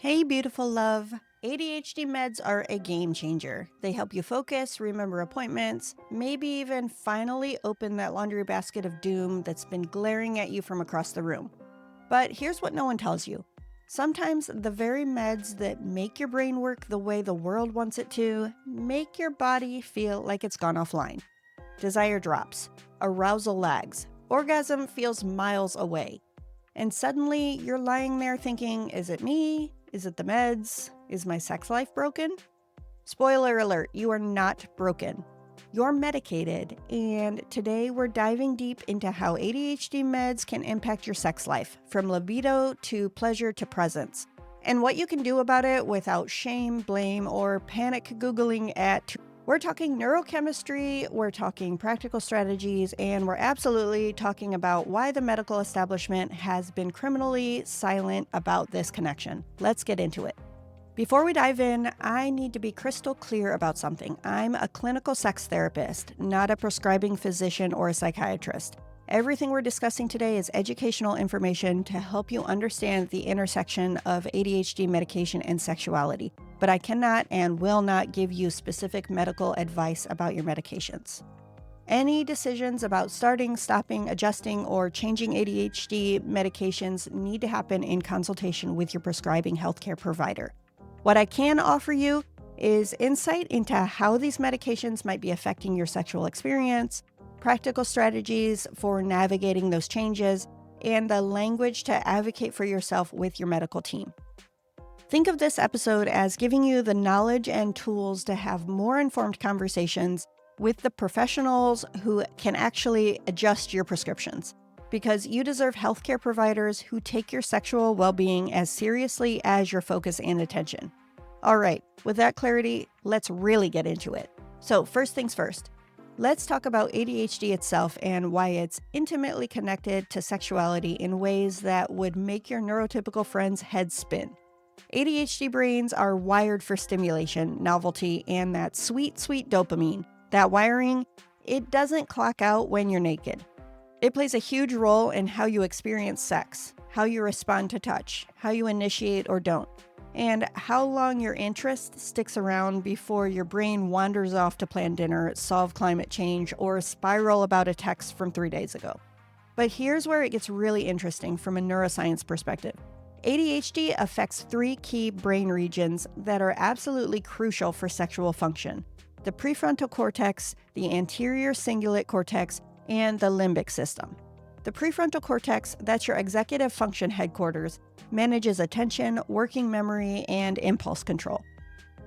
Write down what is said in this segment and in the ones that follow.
Hey, beautiful love. ADHD meds are a game changer. They help you focus, remember appointments, maybe even finally open that laundry basket of doom that's been glaring at you from across the room. But here's what no one tells you. Sometimes the very meds that make your brain work the way the world wants it to make your body feel like it's gone offline. Desire drops, arousal lags, orgasm feels miles away. And suddenly you're lying there thinking, is it me? Is it the meds? Is my sex life broken? Spoiler alert, you are not broken. You're medicated, and today we're diving deep into how ADHD meds can impact your sex life, from libido to pleasure to presence, and what you can do about it without shame, blame, or panic Googling at. We're talking neurochemistry, we're talking practical strategies, and we're absolutely talking about why the medical establishment has been criminally silent about this connection. Let's get into it. Before we dive in, I need to be crystal clear about something. I'm a clinical sex therapist, not a prescribing physician or a psychiatrist. Everything we're discussing today is educational information to help you understand the intersection of ADHD medication and sexuality, but I cannot and will not give you specific medical advice about your medications. Any decisions about starting, stopping, adjusting, or changing ADHD medications need to happen in consultation with your prescribing healthcare provider. What I can offer you is insight into how these medications might be affecting your sexual experience, practical strategies for navigating those changes, and the language to advocate for yourself with your medical team. Think of this episode as giving you the knowledge and tools to have more informed conversations with the professionals who can actually adjust your prescriptions, because you deserve healthcare providers who take your sexual well-being as seriously as your focus and attention. All right, with that clarity, let's really get into it. So first things first, let's talk about ADHD itself and why it's intimately connected to sexuality in ways that would make your neurotypical friend's head spin. ADHD brains are wired for stimulation, novelty, and that sweet, sweet dopamine. That wiring, it doesn't clock out when you're naked. It plays a huge role in how you experience sex, how you respond to touch, how you initiate or don't, and how long your interest sticks around before your brain wanders off to plan dinner, solve climate change, or spiral about a text from 3 days ago. But here's where it gets really interesting from a neuroscience perspective. ADHD affects 3 key brain regions that are absolutely crucial for sexual function: the prefrontal cortex, the anterior cingulate cortex, and the limbic system. The prefrontal cortex, that's your executive function headquarters, manages attention, working memory, and impulse control.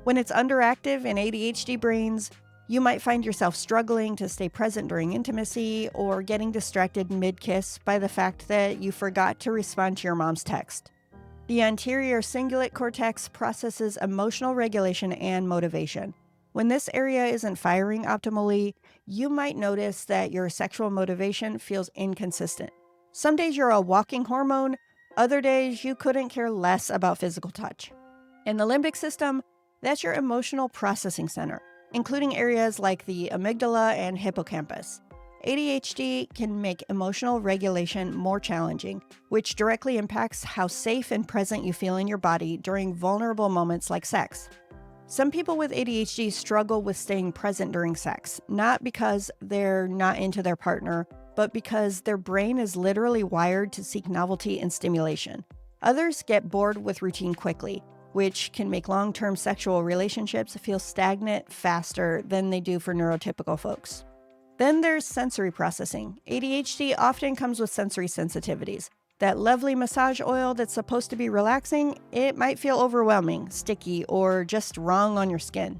When it's underactive in ADHD brains, you might find yourself struggling to stay present during intimacy or getting distracted mid-kiss by the fact that you forgot to respond to your mom's text. The anterior cingulate cortex processes emotional regulation and motivation. When this area isn't firing optimally, you might notice that your sexual motivation feels inconsistent. Some days you're a walking hormone, other days you couldn't care less about physical touch. In the limbic system, that's your emotional processing center, including areas like the amygdala and hippocampus. ADHD can make emotional regulation more challenging, which directly impacts how safe and present you feel in your body during vulnerable moments like sex. Some people with ADHD struggle with staying present during sex, not because they're not into their partner, but because their brain is literally wired to seek novelty and stimulation. Others get bored with routine quickly, which can make long-term sexual relationships feel stagnant faster than they do for neurotypical folks. Then there's sensory processing. ADHD often comes with sensory sensitivities. That lovely massage oil that's supposed to be relaxing, it might feel overwhelming, sticky, or just wrong on your skin.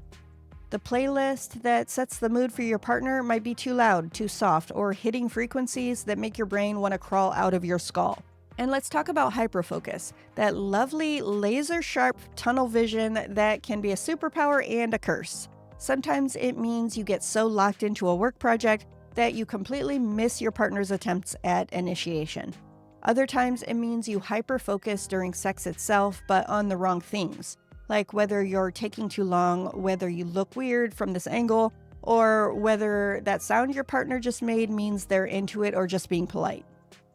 The playlist that sets the mood for your partner might be too loud, too soft, or hitting frequencies that make your brain want to crawl out of your skull. And let's talk about hyperfocus, that lovely laser-sharp tunnel vision that can be a superpower and a curse. Sometimes it means you get so locked into a work project that you completely miss your partner's attempts at initiation. Other times it means you hyper-focus during sex itself, but on the wrong things, like whether you're taking too long, whether you look weird from this angle, or whether that sound your partner just made means they're into it or just being polite.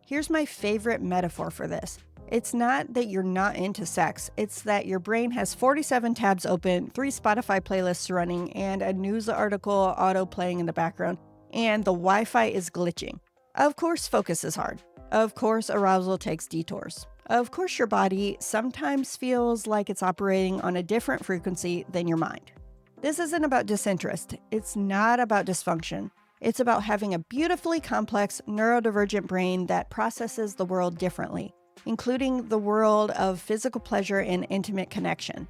Here's my favorite metaphor for this. It's not that you're not into sex, it's that your brain has 47 tabs open, 3 Spotify playlists running, and a news article auto playing in the background, and the Wi-Fi is glitching. Of course, focus is hard. Of course, arousal takes detours. Of course, your body sometimes feels like it's operating on a different frequency than your mind. This isn't about disinterest. It's not about dysfunction. It's about having a beautifully complex, neurodivergent brain that processes the world differently, including the world of physical pleasure and intimate connection.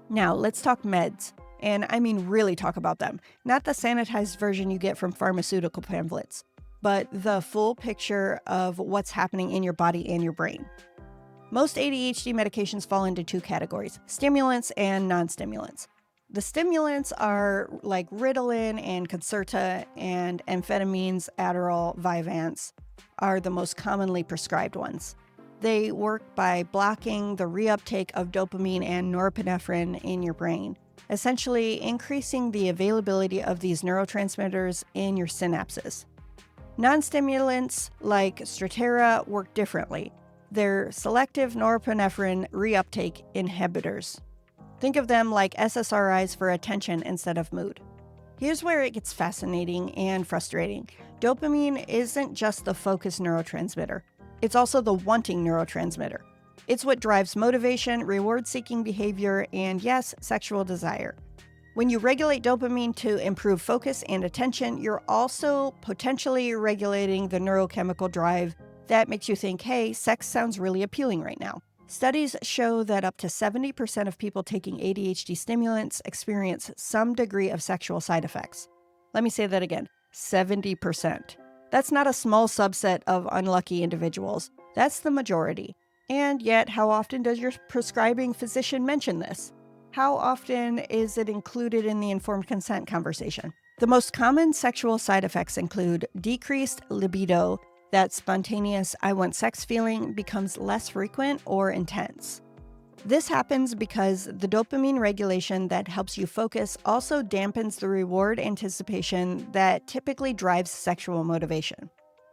Now, let's talk meds. And I mean really talk about them, not the sanitized version you get from pharmaceutical pamphlets, but the full picture of what's happening in your body and your brain. Most ADHD medications fall into 2 categories, stimulants and non-stimulants. The stimulants are like Ritalin and Concerta, and amphetamines, Adderall, Vyvanse are the most commonly prescribed ones. They work by blocking the reuptake of dopamine and norepinephrine in your brain, essentially increasing the availability of these neurotransmitters in your synapses. Non-stimulants like Strattera work differently. They're selective norepinephrine reuptake inhibitors. Think of them like SSRIs for attention instead of mood. Here's where it gets fascinating and frustrating. Dopamine isn't just the focus neurotransmitter. It's also the wanting neurotransmitter. It's what drives motivation, reward-seeking behavior, and yes, sexual desire. When you regulate dopamine to improve focus and attention, you're also potentially regulating the neurochemical drive that makes you think, hey, sex sounds really appealing right now. Studies show that up to 70% of people taking ADHD stimulants experience some degree of sexual side effects. Let me say that again, 70%. That's not a small subset of unlucky individuals. That's the majority. And yet, how often does your prescribing physician mention this? How often is it included in the informed consent conversation? The most common sexual side effects include decreased libido. That spontaneous I want sex feeling becomes less frequent or intense. This happens because the dopamine regulation that helps you focus also dampens the reward anticipation that typically drives sexual motivation.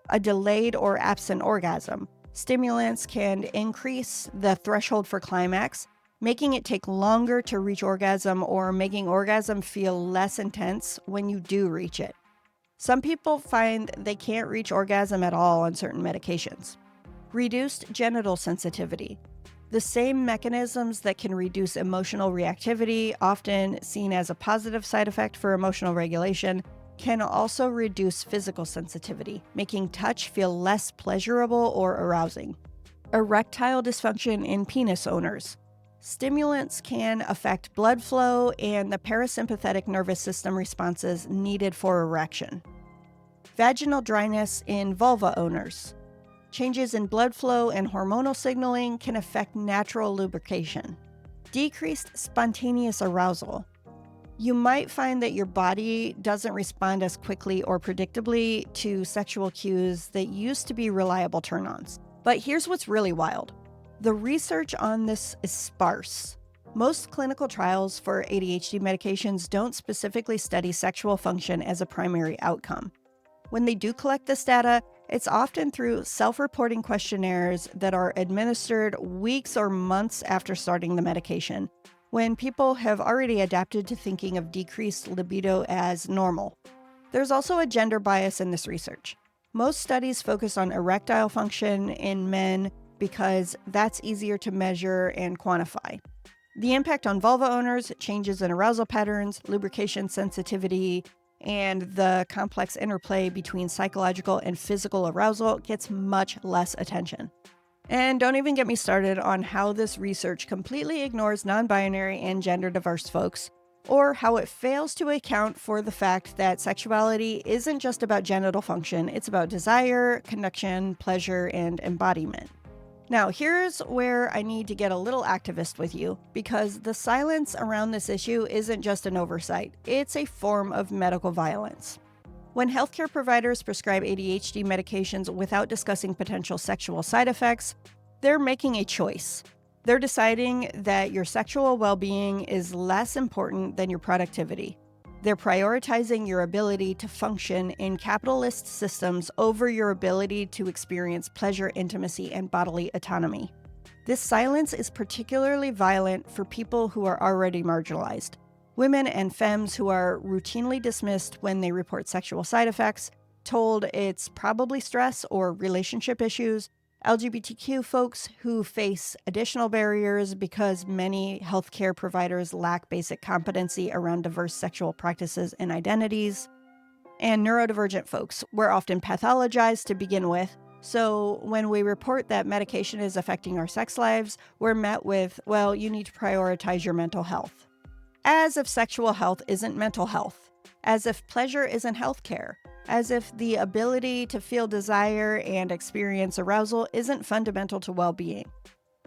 A delayed or absent orgasm. Stimulants can increase the threshold for climax, making it take longer to reach orgasm or making orgasm feel less intense when you do reach it. Some people find they can't reach orgasm at all on certain medications. Reduced genital sensitivity. The same mechanisms that can reduce emotional reactivity, often seen as a positive side effect for emotional regulation, can also reduce physical sensitivity, making touch feel less pleasurable or arousing. Erectile dysfunction in penis owners. Stimulants can affect blood flow and the parasympathetic nervous system responses needed for erection. Vaginal dryness in vulva owners. Changes in blood flow and hormonal signaling can affect natural lubrication. Decreased spontaneous arousal. You might find that your body doesn't respond as quickly or predictably to sexual cues that used to be reliable turn-ons. But here's what's really wild. The research on this is sparse. Most clinical trials for ADHD medications don't specifically study sexual function as a primary outcome. When they do collect this data, it's often through self-reporting questionnaires that are administered weeks or months after starting the medication, when people have already adapted to thinking of decreased libido as normal. There's also a gender bias in this research. Most studies focus on erectile function in men because that's easier to measure and quantify. The impact on vulva owners, changes in arousal patterns, lubrication sensitivity, and the complex interplay between psychological and physical arousal gets much less attention. And don't even get me started on how this research completely ignores non-binary and gender-diverse folks, or how it fails to account for the fact that sexuality isn't just about genital function, it's about desire, connection, pleasure, and embodiment. Now, here's where I need to get a little activist with you, because the silence around this issue isn't just an oversight, it's a form of medical violence. When healthcare providers prescribe ADHD medications without discussing potential sexual side effects, they're making a choice. They're deciding that your sexual well-being is less important than your productivity. They're prioritizing your ability to function in capitalist systems over your ability to experience pleasure, intimacy, and bodily autonomy. This silence is particularly violent for people who are already marginalized. Women and femmes who are routinely dismissed when they report sexual side effects, told it's probably stress or relationship issues, LGBTQ folks who face additional barriers because many healthcare providers lack basic competency around diverse sexual practices and identities, and neurodivergent folks were often pathologized to begin with. So when we report that medication is affecting our sex lives, we're met with, well, you need to prioritize your mental health. As if sexual health isn't mental health. As if pleasure isn't healthcare. As if the ability to feel desire and experience arousal isn't fundamental to well-being.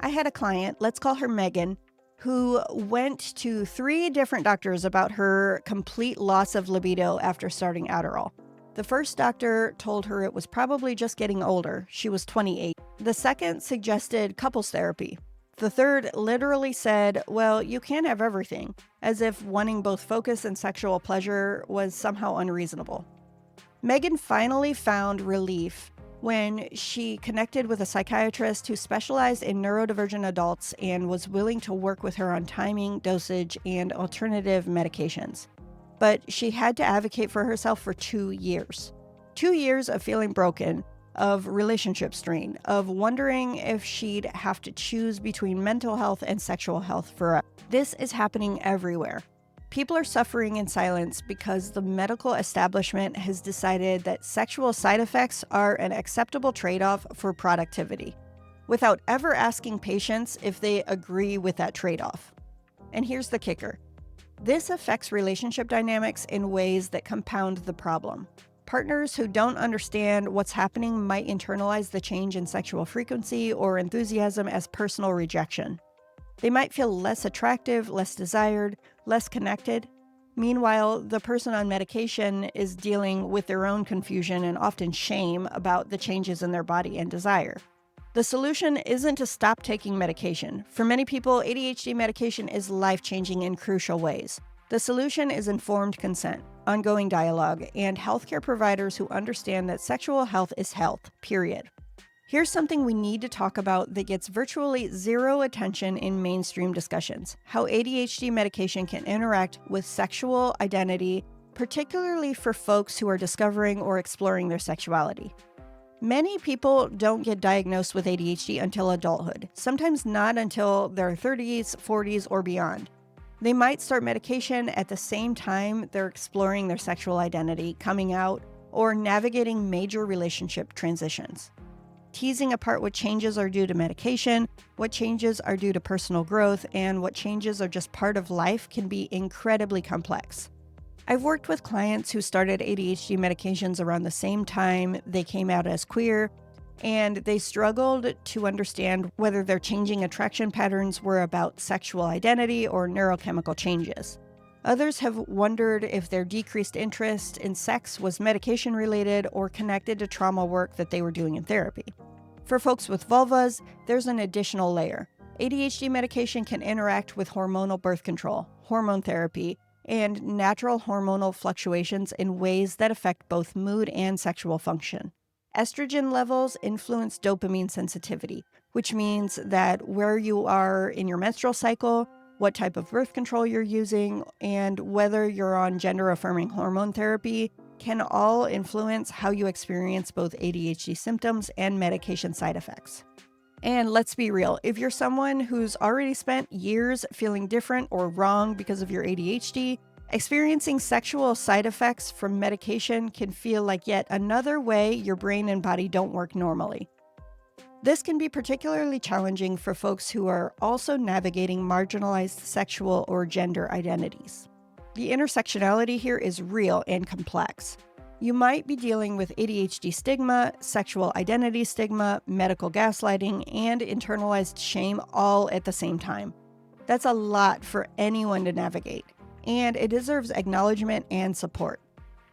I had a client, let's call her Megan, who went to 3 different doctors about her complete loss of libido after starting Adderall. The first doctor told her it was probably just getting older. She was 28. The second suggested couples therapy. The third literally said, well, you can't have everything, as if wanting both focus and sexual pleasure was somehow unreasonable. Megan finally found relief when she connected with a psychiatrist who specialized in neurodivergent adults and was willing to work with her on timing, dosage, and alternative medications. But she had to advocate for herself for 2 years. 2 years of feeling broken, of relationship strain, of wondering if she'd have to choose between mental health and sexual health forever. This is happening everywhere. People are suffering in silence because the medical establishment has decided that sexual side effects are an acceptable trade-off for productivity, without ever asking patients if they agree with that trade-off. And here's the kicker. This affects relationship dynamics in ways that compound the problem. Partners who don't understand what's happening might internalize the change in sexual frequency or enthusiasm as personal rejection. They might feel less attractive, less desired, less connected. Meanwhile, the person on medication is dealing with their own confusion and often shame about the changes in their body and desire. The solution isn't to stop taking medication. For many people, ADHD medication is life-changing in crucial ways. The solution is informed consent, ongoing dialogue, and healthcare providers who understand that sexual health is health, period. Here's something we need to talk about that gets virtually zero attention in mainstream discussions: how ADHD medication can interact with sexual identity, particularly for folks who are discovering or exploring their sexuality. Many people don't get diagnosed with ADHD until adulthood, sometimes not until their 30s, 40s, or beyond. They might start medication at the same time they're exploring their sexual identity, coming out, or navigating major relationship transitions. Teasing apart what changes are due to medication, what changes are due to personal growth, and what changes are just part of life can be incredibly complex. I've worked with clients who started ADHD medications around the same time they came out as queer, and they struggled to understand whether their changing attraction patterns were about sexual identity or neurochemical changes. Others have wondered if their decreased interest in sex was medication-related or connected to trauma work that they were doing in therapy. For folks with vulvas, there's an additional layer. ADHD medication can interact with hormonal birth control, hormone therapy, and natural hormonal fluctuations in ways that affect both mood and sexual function. Estrogen levels influence dopamine sensitivity, which means that where you are in your menstrual cycle, what type of birth control you're using, and whether you're on gender-affirming hormone therapy can all influence how you experience both ADHD symptoms and medication side effects. And let's be real, if you're someone who's already spent years feeling different or wrong because of your ADHD, experiencing sexual side effects from medication can feel like yet another way your brain and body don't work normally. This can be particularly challenging for folks who are also navigating marginalized sexual or gender identities. The intersectionality here is real and complex. You might be dealing with ADHD stigma, sexual identity stigma, medical gaslighting, and internalized shame all at the same time. That's a lot for anyone to navigate, and it deserves acknowledgement and support.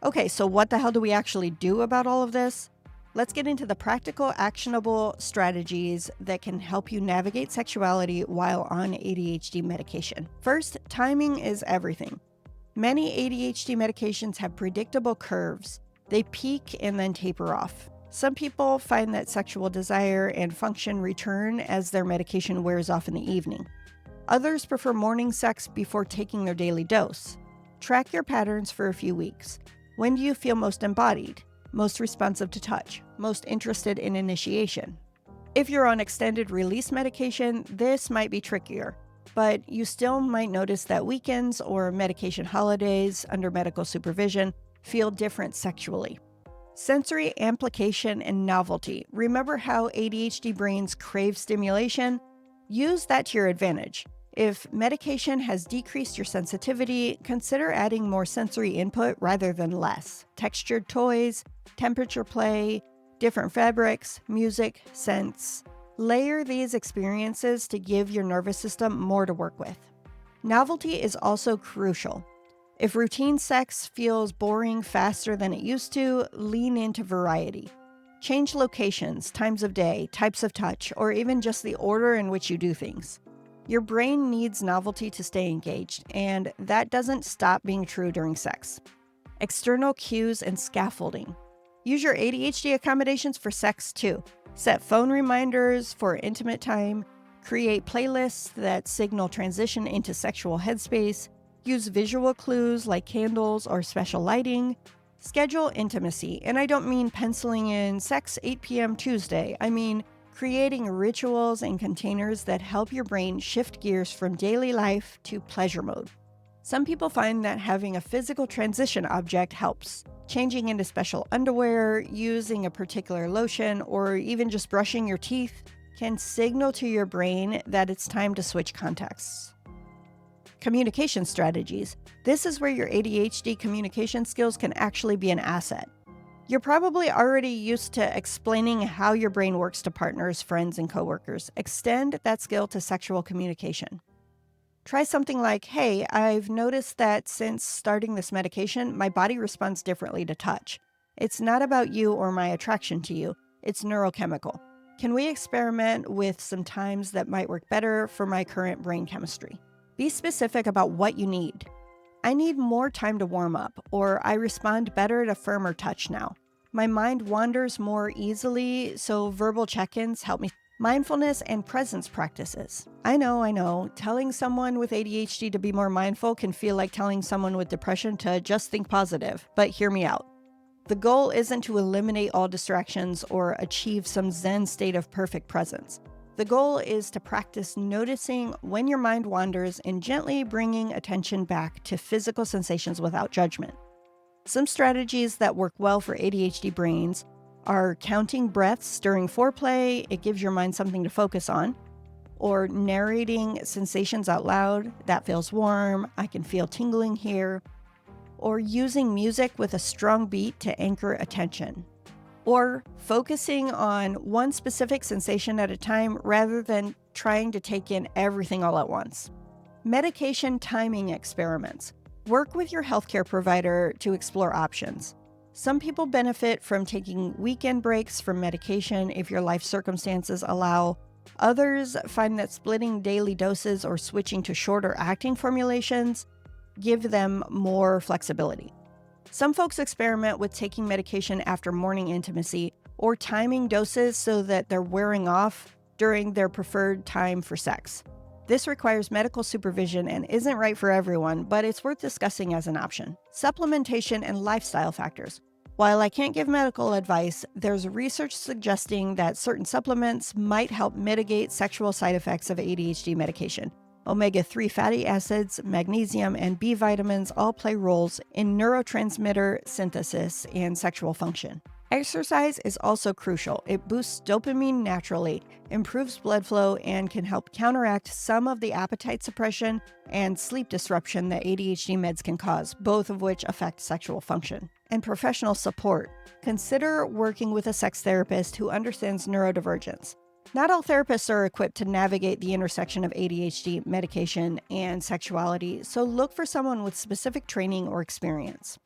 Okay, so what the hell do we actually do about all of this? Let's get into the practical, actionable strategies that can help you navigate sexuality while on ADHD medication. First, timing is everything. Many ADHD medications have predictable curves. They peak and then taper off. Some people find that sexual desire and function return as their medication wears off in the evening. Others prefer morning sex before taking their daily dose. Track your patterns for a few weeks. When do you feel most embodied, most responsive to touch, most interested in initiation? If you're on extended release medication, this might be trickier, but you still might notice that weekends or medication holidays under medical supervision feel different sexually. Sensory amplification and novelty. Remember how ADHD brains crave stimulation? Use that to your advantage. If medication has decreased your sensitivity, consider adding more sensory input rather than less. Textured toys, temperature play, different fabrics, music, scents. Layer these experiences to give your nervous system more to work with. Novelty is also crucial. If routine sex feels boring faster than it used to, lean into variety. Change locations, times of day, types of touch, or even just the order in which you do things. Your brain needs novelty to stay engaged, and that doesn't stop being true during sex. External cues and scaffolding. Use your ADHD accommodations for sex too. Set phone reminders for intimate time, create playlists that signal transition into sexual headspace, use visual clues like candles or special lighting, schedule intimacy, and I don't mean penciling in sex 8 p.m. Tuesday, I mean creating rituals and containers that help your brain shift gears from daily life to pleasure mode. Some people find that having a physical transition object helps. Changing into special underwear, using a particular lotion, or even just brushing your teeth can signal to your brain that it's time to switch contexts. Communication strategies. This is where your ADHD communication skills can actually be an asset. You're probably already used to explaining how your brain works to partners, friends, and coworkers. Extend that skill to sexual communication. Try something like, hey, I've noticed that since starting this medication, my body responds differently to touch. It's not about you or my attraction to you. It's neurochemical. Can we experiment with some times that might work better for my current brain chemistry? Be specific about what you need. I need more time to warm up, or I respond better to firmer touch now. My mind wanders more easily, so verbal check-ins help me. Mindfulness and presence practices. I know, telling someone with ADHD to be more mindful can feel like telling someone with depression to just think positive, but hear me out. The goal isn't to eliminate all distractions or achieve some Zen state of perfect presence. The goal is to practice noticing when your mind wanders and gently bringing attention back to physical sensations without judgment. Some strategies that work well for ADHD brains are counting breaths during foreplay, it gives your mind something to focus on, or narrating sensations out loud, that feels warm, I can feel tingling here, or using music with a strong beat to anchor attention, or focusing on one specific sensation at a time rather than trying to take in everything all at once. Medication timing experiments. Work with your healthcare provider to explore options. Some people benefit from taking weekend breaks from medication if your life circumstances allow. Others find that splitting daily doses or switching to shorter acting formulations give them more flexibility. Some folks experiment with taking medication after morning intimacy or timing doses so that they're wearing off during their preferred time for sex. This requires medical supervision and isn't right for everyone, but it's worth discussing as an option. Supplementation and lifestyle factors. While I can't give medical advice, there's research suggesting that certain supplements might help mitigate sexual side effects of ADHD medication. Omega-3 fatty acids, magnesium, and B vitamins all play roles in neurotransmitter synthesis and sexual function. Exercise is also crucial. It boosts dopamine naturally, improves blood flow, and can help counteract some of the appetite suppression and sleep disruption that ADHD meds can cause, both of which affect sexual function. And professional support. Consider working with a sex therapist who understands neurodivergence. Not all therapists are equipped to navigate the intersection of ADHD, medication, and sexuality, so look for someone with specific training or experience.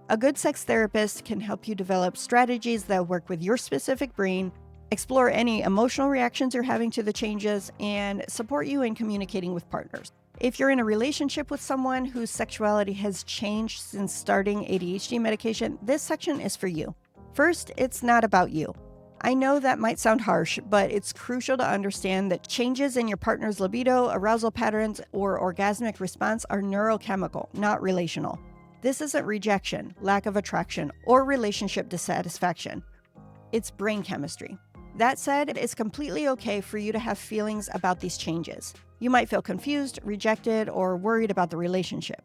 A good sex therapist can help you develop strategies that work with your specific brain, explore any emotional reactions you're having to the changes, and support you in communicating with partners. If you're in a relationship with someone whose sexuality has changed since starting ADHD medication, this section is for you. First, it's not about you. I know that might sound harsh, but it's crucial to understand that changes in your partner's libido, arousal patterns, or orgasmic response are neurochemical, not relational. This isn't rejection, lack of attraction, or relationship dissatisfaction. It's brain chemistry. That said, it's completely okay for you to have feelings about these changes. You might feel confused, rejected, or worried about the relationship.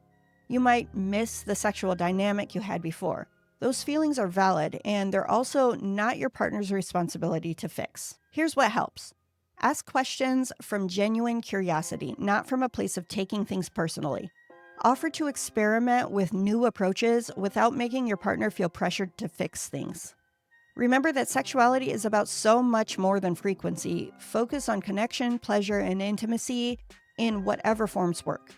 You might miss the sexual dynamic you had before. Those feelings are valid, and they're also not your partner's responsibility to fix. Here's what helps. Ask questions from genuine curiosity, not from a place of taking things personally. Offer to experiment with new approaches without making your partner feel pressured to fix things. Remember that sexuality is about so much more than frequency. Focus on connection, pleasure, and intimacy in whatever forms work.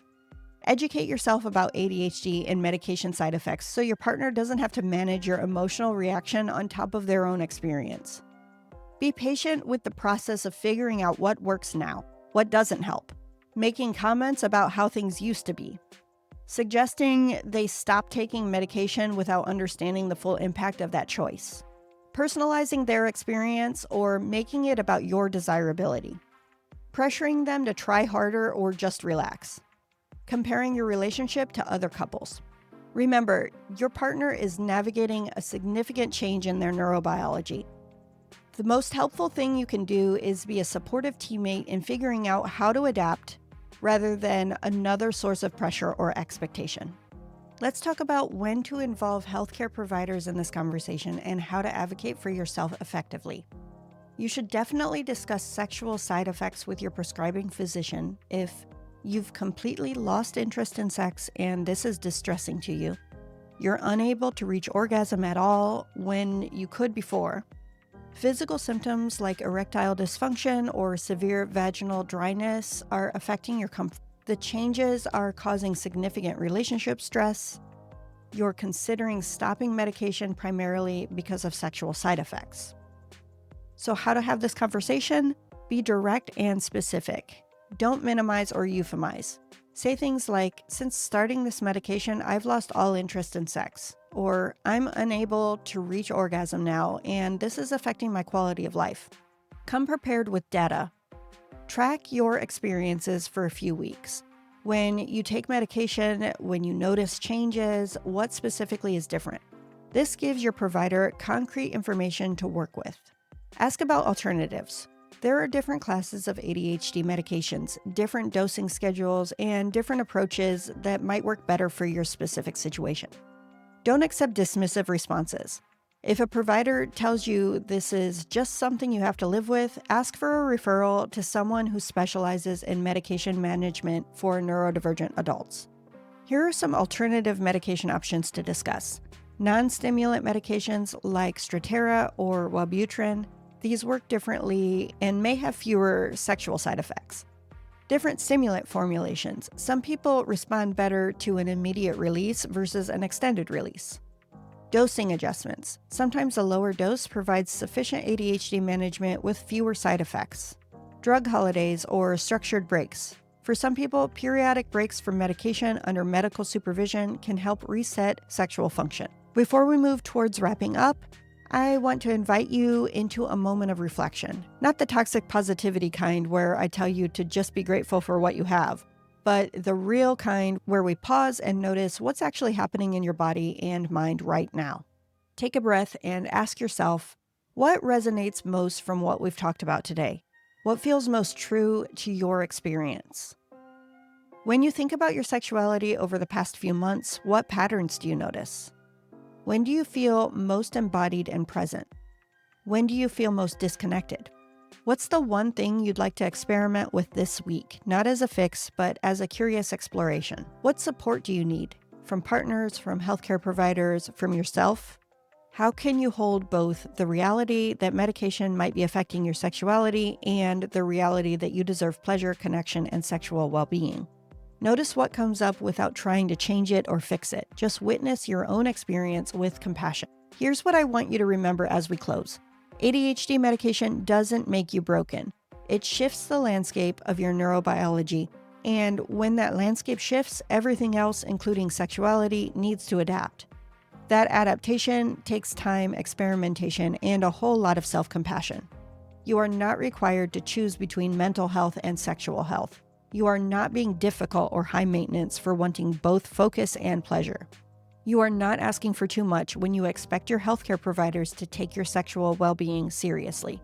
Educate yourself about ADHD and medication side effects so your partner doesn't have to manage your emotional reaction on top of their own experience. Be patient with the process of figuring out what works now, what doesn't help, making comments about how things used to be, suggesting they stop taking medication without understanding the full impact of that choice, personalizing their experience or making it about your desirability, pressuring them to try harder or just relax, comparing your relationship to other couples. Remember, your partner is navigating a significant change in their neurobiology. The most helpful thing you can do is be a supportive teammate in figuring out how to adapt rather than another source of pressure or expectation. Let's talk about when to involve healthcare providers in this conversation and how to advocate for yourself effectively. You should definitely discuss sexual side effects with your prescribing physician if you've completely lost interest in sex and this is distressing to you. You're unable to reach orgasm at all when you could before. Physical symptoms like erectile dysfunction or severe vaginal dryness are affecting your comfort. The changes are causing significant relationship stress. You're considering stopping medication primarily because of sexual side effects. So how to have this conversation? Be direct and specific. Don't minimize or euphemize. Say things like, since starting this medication, I've lost all interest in sex. Or, I'm unable to reach orgasm now, and this is affecting my quality of life. Come prepared with data. Track your experiences for a few weeks. When you take medication, when you notice changes, what specifically is different? This gives your provider concrete information to work with. Ask about alternatives. There are different classes of ADHD medications, different dosing schedules, and different approaches that might work better for your specific situation. Don't accept dismissive responses. If a provider tells you this is just something you have to live with, ask for a referral to someone who specializes in medication management for neurodivergent adults. Here are some alternative medication options to discuss. Non-stimulant medications like Strattera or Wellbutrin. These work differently and may have fewer sexual side effects. Different stimulant formulations. Some people respond better to an immediate release versus an extended release. Dosing adjustments. Sometimes a lower dose provides sufficient ADHD management with fewer side effects. Drug holidays or structured breaks. For some people, periodic breaks from medication under medical supervision can help reset sexual function. Before we move towards wrapping up, I want to invite you into a moment of reflection. Not the toxic positivity kind where I tell you to just be grateful for what you have, but the real kind where we pause and notice what's actually happening in your body and mind right now. Take a breath and ask yourself, what resonates most from what we've talked about today? What feels most true to your experience? When you think about your sexuality over the past few months, what patterns do you notice? When do you feel most embodied and present? When do you feel most disconnected? What's the one thing you'd like to experiment with this week, not as a fix, but as a curious exploration? What support do you need? From partners, from healthcare providers, from yourself? How can you hold both the reality that medication might be affecting your sexuality and the reality that you deserve pleasure, connection, and sexual well-being? Notice what comes up without trying to change it or fix it. Just witness your own experience with compassion. Here's what I want you to remember as we close. ADHD medication doesn't make you broken. It shifts the landscape of your neurobiology, and when that landscape shifts, everything else, including sexuality, needs to adapt. That adaptation takes time, experimentation, and a whole lot of self-compassion. You are not required to choose between mental health and sexual health. You are not being difficult or high maintenance for wanting both focus and pleasure. You are not asking for too much when you expect your healthcare providers to take your sexual well-being seriously.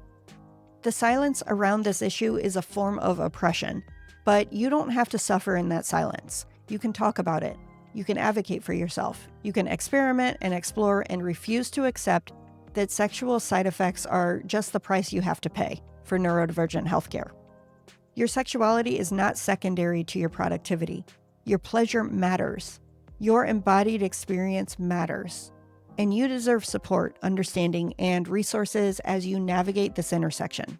The silence around this issue is a form of oppression, but you don't have to suffer in that silence. You can talk about it. You can advocate for yourself. You can experiment and explore and refuse to accept that sexual side effects are just the price you have to pay for neurodivergent healthcare. Your sexuality is not secondary to your productivity. Your pleasure matters. Your embodied experience matters. And you deserve support, understanding, and resources as you navigate this intersection.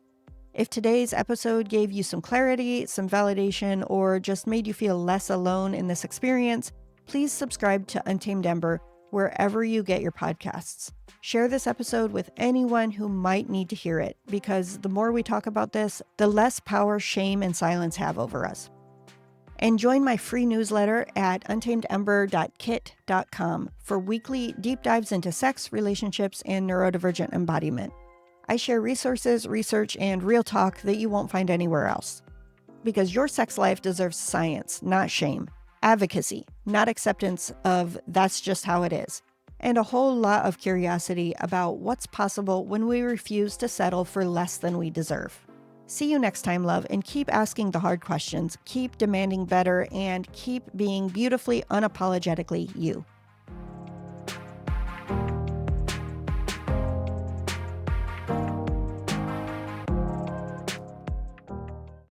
If today's episode gave you some clarity, some validation, or just made you feel less alone in this experience, please subscribe to Untamed Ember wherever you get your podcasts. Share this episode with anyone who might need to hear it, because the more we talk about this, the less power shame and silence have over us. And join my free newsletter at untamedember.kit.com for weekly deep dives into sex, relationships, and neurodivergent embodiment. I share resources, research, and real talk that you won't find anywhere else. Because your sex life deserves science, not shame, advocacy, not acceptance of that's just how it is, and a whole lot of curiosity about what's possible when we refuse to settle for less than we deserve. See you next time, love, and keep asking the hard questions, keep demanding better, and keep being beautifully, unapologetically you.